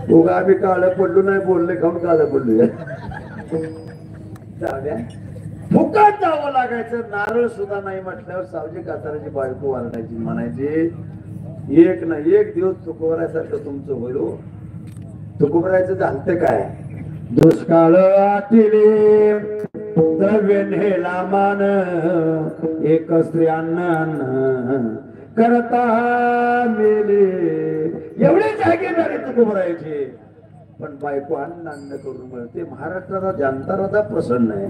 उगा आम्ही काळं पडलो नाही बोलले खाऊन काळं पडलो फुकट जावं लागायचं. नारळ सुद्धा नाही म्हटल्यावर सावजी काताराची बायको वारणायची, म्हणायची एक ना एक दिवस तुकोबरायसारखं तुमचं होईल. तुकोबरायचं झालतं काय? दुष्काळ आटिले द्रव्य नेला मान, एक स्त्री अन्न करता मेले. एवढे जागेदारी तुकोबरायचे, पण बायको अन्न करून मिळते. महाराष्ट्राला जनता प्रसन्न आहे,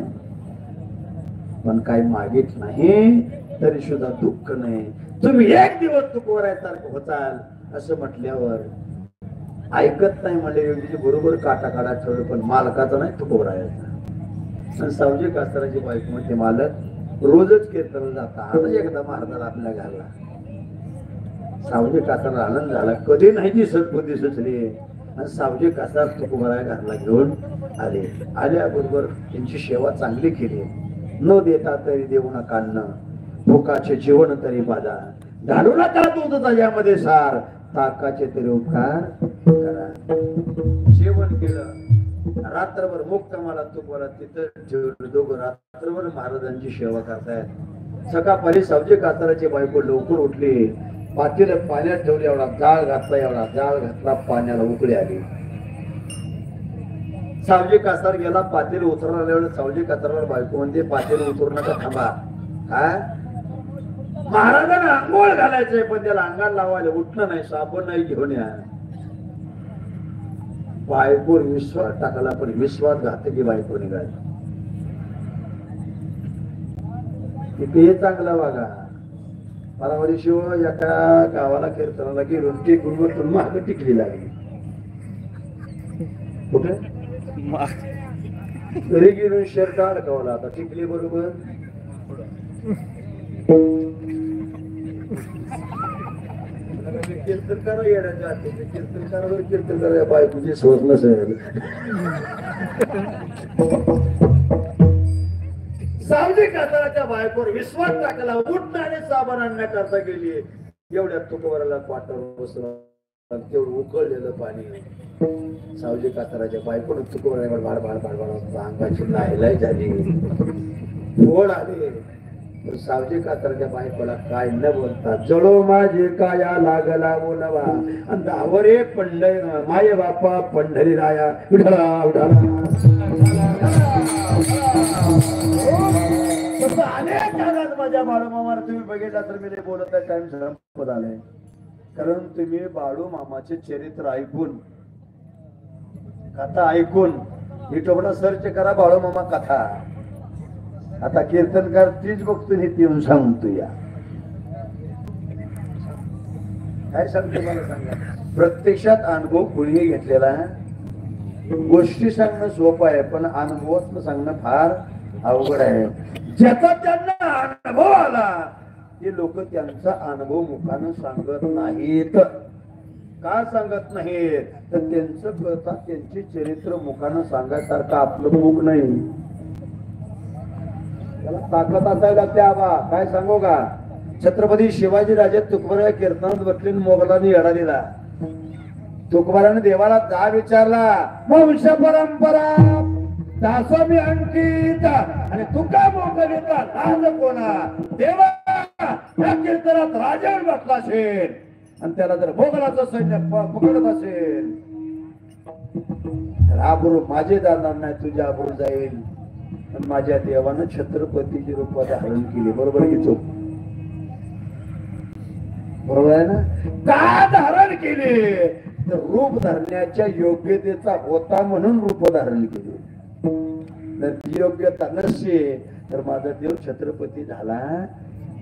पण काही मागित नाही तरी सुद्धा दुःख नाही. तुम्ही एक दिवस तुकोबरायसारखं होताल असं म्हटल्यावर ऐकत नाही म्हणजे बरोबर काटा काढा ठेवलं, पण मालकाचा नाही तुकोबरायचा. आणि सावजी कास्तराची बायको म्हणजे मालक रोजच कीर्तन जाता. आज एकदा महाराजाला आपल्या घालला. सावजी कास्तराला आनंद झाला, कधी नाही ती सद्बुद्धी सुचली. आणि सावजी कास्तार तुकोबराय घरला घेऊन आले. आल्याबरोबर त्यांची सेवा चांगली केली. न देता तरी देऊ नका अन्न, भुकाचे जेवण तरी बाजा, घालू नका दूध त्याच्यामध्ये सार, ताकाचे तरी उपकार करा. जेवण केलं. रात्रभर मुक्त मला तुकोबरा तिथं दोघं रात्रभर महाराजांची सेवा करतायत. सकाळी सावजी काताराची बायको लवकर उठली. पातेल पाण्यात ठेवले, एवढा जाळ घातला, एवढा जाळ घातला, पाण्याला उकळी आली. सावजी कास्तार गेला, पातेल उतरला. सावजी कास्तारवर बायको म्हणते पातेल उतरू नका, थांबा. काय महाराजांना आंघोळ घालायचंय, पण त्याला अंगाला लावायला उठणं नाही, साबण नाही, घेऊन या. बायकोर विश्वास टाकला, पण विश्वास घातकी बायको निघाली. हे चांगला वागा. मला शिव एका गावाला कीर्तनाला गेलो, टेकून महाग टिकली लागली. कुठे घरी गेलो शर्ट अडकवला, आता टिकली बरोबर. कीर्तनकार येण्याच्या कीर्तनकारावर कीर्तनकार बायकोची सोच नसेल. सावजी काताराच्या बायकोवर विश्वास टाकला, उठणं आणि साबण आणण्याकरता गेली. एवढ्या तुकोबराला पाठावर बसला, तेवढं उकळलेलं पाणी. सावजी काताराच्या बायकोनं तुकोबरावर भाड भाड भाड भाड अंगाची लायलाय झाली, फोड आले. सावजी काताराच्या बायकोला काय न बोलता जळो माझे काया लागला बोलवा, आणि दावरे पंढरी माये बापा पंढरी राया उढळा उढळा. अनेक काळात माझ्या बाळूमामाला तुम्ही बघितला तर मी बोलत आहे, टाइम संपत आलाय. कारण तुम्ही बाळू मामाचे चरित्र ऐकून, कथा ऐकून, युट्यूबला सर्च करा बाळू मामा कथा. आता कीर्तनकार तीच बघतो ती येऊन सांगतो. या काय सांगतो मला सांगा. प्रत्यक्षात अनुभव कुणी घेतलेला. गोष्टी सांगणं सोपं आहे, पण अनुभवात सांगणं फार अवघड आहे. ज्याचा त्यांना अनुभव आला ते लोक त्यांचा अनुभव मुखानं सांगत नाहीत. का सांगत नाहीत तर त्यांचं कथा, त्यांची चरित्र मुखानं सांगायसारखं आपलं मुख नाही. त्याला ताकद असायला लागते. आबा काय सांगू का, छत्रपती शिवाजी राजे तुकोबरा कीर्तनात बसले, मोगलांनी येडा दिला. तुकोबराने देवाला जा विचारला, वंश परंपरा दासो मी अंकित, आणि तुका मोगलीचा लाज कोणा. देवा या कीर्तनात राजावर बसला असेल आणि त्याला जर मोगलाचं सैन्य पकडत असेल तर आबरू माझे जाणार नाही, तुझ्या आबरू जाईल. माझ्या देवानं छत्रपतीची रूप धारण केली. बरोबर की चूक? बरोबर आहे ना. का धारण केले तर रूप धरण्याच्या योग्यतेचा होता म्हणून रूप धारण केले. जर ती योग्यता नसेल तर माझा देव छत्रपती झाला.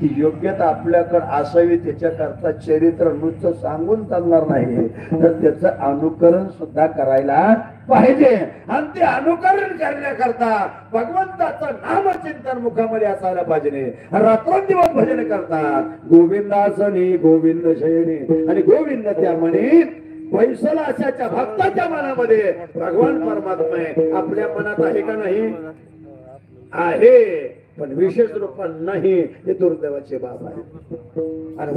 ती योग्यता आपल्याकडे असावी, त्याच्याकरता चरित्र नुसतं सांगून चालणार नाही, तर त्याचं अनुकरण सुद्धा करायला पाहिजे. आणि ते अनुकरण करण्याकरता भगवंताचं नामचिंतन मुखामध्ये असायला पाहिजे. रात्रंदिवस भजन करतात गोविंदासनी गोविंद शयनी, आणि गोविंद त्या म्हणे वैसलाशाच्या भक्ताच्या मनामध्ये भगवान परमात्मा आहे. आपल्या मनात आहे का नाही? आहे, पण विशेष रूपात नाही. हे दुर्दैवाचे बाब आहे. आणि